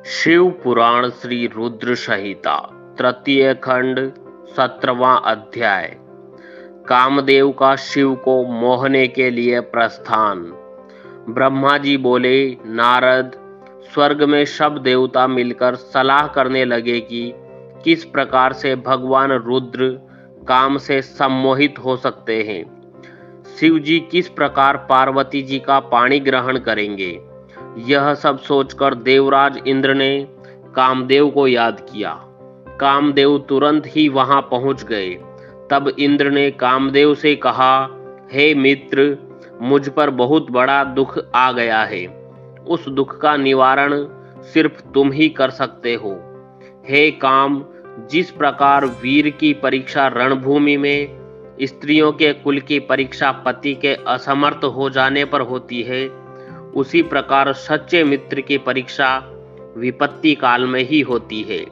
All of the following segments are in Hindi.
शिव पुराण श्री रुद्र संहिता तृतीय खंड 17वां अध्याय। कामदेव का शिव को मोहने के लिए प्रस्थान। ब्रह्मा जी बोले, नारद, स्वर्ग में सब देवता मिलकर सलाह करने लगे कि किस प्रकार से भगवान रुद्र काम से सम्मोहित हो सकते हैं। शिव जी किस प्रकार पार्वती जी का पाणी ग्रहण करेंगे। यह सब सोचकर देवराज इंद्र ने कामदेव को याद किया। कामदेव तुरंत ही वहां पहुंच गए। तब इंद्र ने कामदेव से कहा, हे मित्र, मुझ पर बहुत बड़ा दुख आ गया है। उस दुख का निवारण सिर्फ तुम ही कर सकते हो। हे काम, जिस प्रकार वीर की परीक्षा रणभूमि में, स्त्रियों के कुल की परीक्षा पति के असमर्थ हो जाने पर होती है, उसी प्रकार सच्चे मित्र की परीक्षा विपत्ति काल में ही होती है।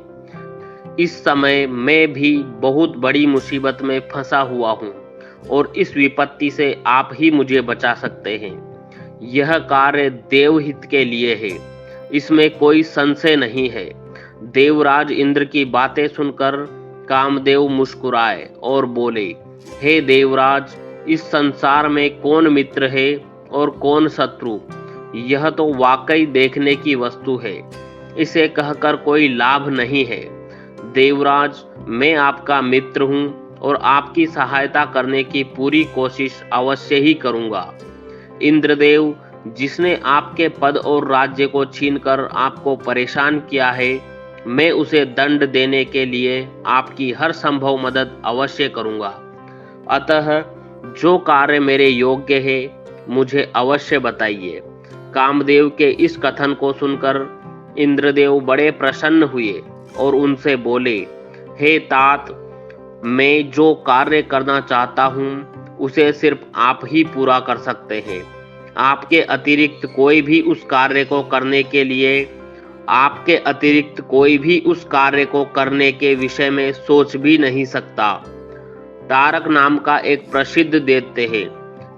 इस समय मैं भी बहुत बड़ी मुसीबत में फंसा हुआ हूँ और इस विपत्ति से आप ही मुझे बचा सकते हैं। यह कार्य देवहित के लिए है, इसमें कोई संशय नहीं है। देवराज इंद्र की बातें सुनकर कामदेव मुस्कुराए और बोले, हे देवराज, इस संसार में कौन मित्र है और कौन शत्रु, यह तो वाकई देखने की वस्तु है। इसे कहकर कोई लाभ नहीं है। देवराज, मैं आपका मित्र हूँ और आपकी सहायता करने की पूरी कोशिश अवश्य ही करूँगा। इंद्रदेव, जिसने आपके पद और राज्य को छीनकर आपको परेशान किया है, मैं उसे दंड देने के लिए आपकी हर संभव मदद अवश्य करूँगा। अतः जो कार्य मेरे योग्य है, मुझे अवश्य बताइए। कामदेव के इस कथन को सुनकर इंद्रदेव बड़े प्रसन्न हुए और उनसे बोले, हे तात, मैं जो कार्य करना चाहता हूँ उसे सिर्फ आप ही पूरा कर सकते हैं। आपके अतिरिक्त कोई भी उस कार्य को करने के विषय में सोच भी नहीं सकता। तारक नाम का एक प्रसिद्ध दैत्य है।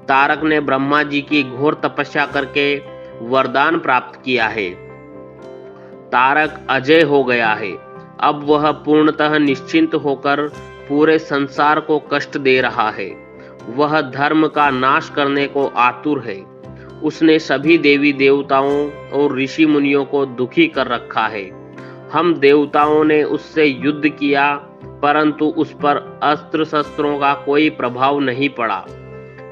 तारक ने ब्रह्मा जी की घोर तपस्या करके वरदान प्राप्त किया है। तारक अजय हो गया है। अब वह पूर्णतः निश्चिंत होकर पूरे संसार को कष्ट दे रहा है। वह धर्म का नाश करने को आतुर है। उसने सभी देवी देवताओं और ऋषि मुनियों को दुखी कर रखा है। हम देवताओं ने उससे युद्ध किया, परंतु उस पर अस्त्र शस्त्रों का कोई प्रभाव नहीं पड़ा।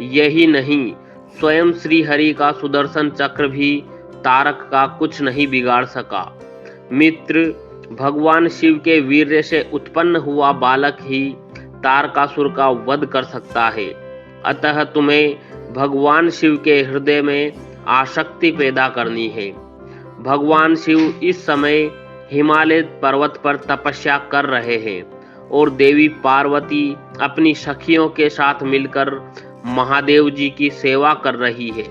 यही नहीं, स्वयं श्री हरि का सुदर्शन चक्र भी तारक का कुछ नहीं बिगाड़ सका। मित्र, भगवान शिव के वीर्य से उत्पन्न हुआ बालक ही तारकासुर का वध कर सकता है। अतः तुम्हें भगवान शिव के हृदय में आसक्ति पैदा करनी है। भगवान शिव इस समय हिमालय पर्वत पर तपस्या कर रहे हैं और देवी पार्वती अपनी सखियों के साथ मिलकर महादेव जी की सेवा कर रही है।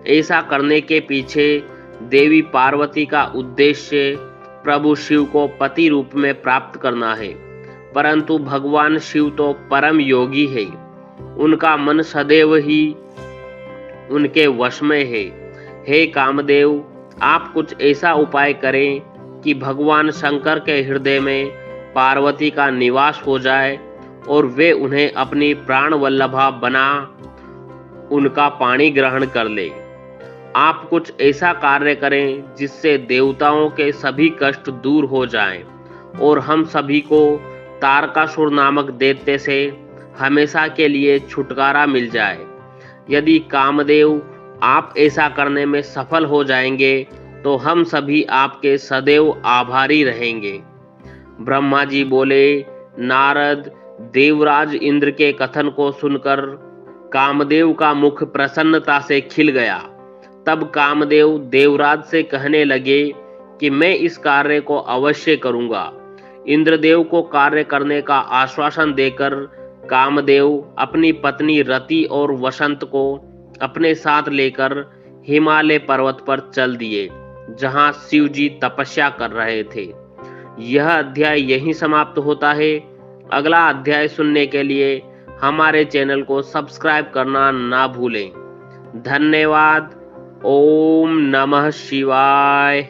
ऐसा करने के पीछे देवी पार्वती का उद्देश्य प्रभु शिव को पति रूप में प्राप्त करना है, परंतु भगवान शिव तो परम योगी है। उनका मन सदैव ही उनके वश में है। हे कामदेव, आप कुछ ऐसा उपाय करें कि भगवान शंकर के हृदय में पार्वती का निवास हो जाए और वे उन्हें अपनी प्राण वल्लभा बना उनका पाणी ग्रहण कर ले। आप कुछ ऐसा कार्य करें जिससे देवताओं के सभी कष्ट दूर हो जाएं और हम सभी को तारकासुर नामक दैत्य से हमेशा के लिए छुटकारा मिल जाए। यदि कामदेव आप ऐसा करने में सफल हो जाएंगे तो हम सभी आपके सदैव आभारी रहेंगे। ब्रह्मा जी बोले, नारद, देवराज इंद्र के कथन को सुनकर कामदेव का मुख प्रसन्नता से खिल गया। तब कामदेव देवराज से कहने लगे कि मैं इस कार्य को अवश्य करूंगा। इंद्रदेव को कार्य करने का आश्वासन देकर कामदेव अपनी पत्नी रति और वसंत को अपने साथ लेकर हिमालय पर्वत पर चल दिए, जहां शिव जी तपस्या कर रहे थे। यह अध्याय यहीं समाप्त होता है। अगला अध्याय सुनने के लिए हमारे चैनल को सब्सक्राइब करना ना भूलें। धन्यवाद। ओम नमः शिवाय।